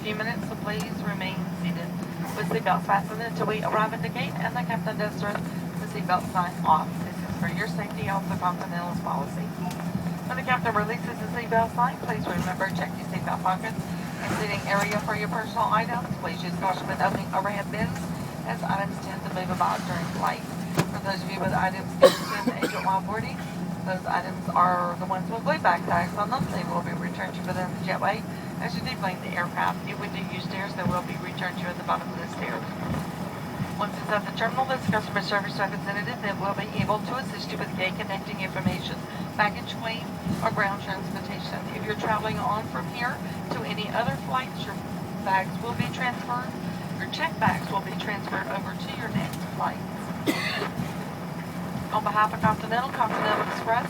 few minutes, so please remain seated with seatbelts fastened until we arrive at the gate and the captain does turn the seatbelt sign off. This is for your safety, also Continental's policy. When the captain releases the seatbelt sign, please remember to check your seatbelt pockets and seating area for your personal items. Please use caution when opening overhead bins, as items tend to move about during flight. For those of you with items given to an agent while boarding, those items are the ones with blue backpacks on them. They will be returned to you within the jetway. As you deplane the aircraft, if we do use stairs, they will be returned to you at the bottom of the stairs. Once it's at the terminal, this customer service representative then will be able to assist you with gate connecting information, baggage claim, or ground transportation. If you're traveling on from here to any other flights, your bags will be transferred. Your check bags will be transferred over to your next flight. On behalf of Continental Express,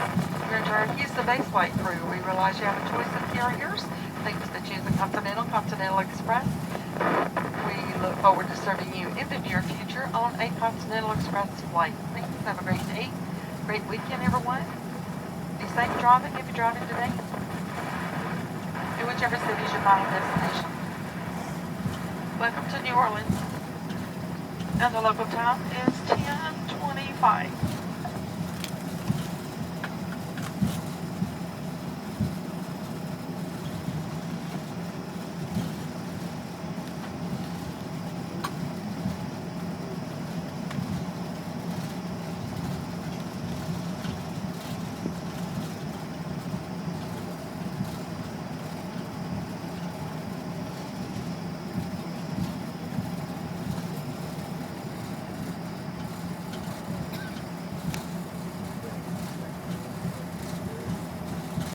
we're in charge of the base flight crew. We realize you have a choice of carriers. Thanks for choosing Continental Express. We look forward to serving you in the near future on a Continental Express flight. Thanks. Have a great day. Great weekend, everyone. Be safe driving if you're driving today. In whichever city is your final destination. Welcome to New Orleans. And the local time is 10:25.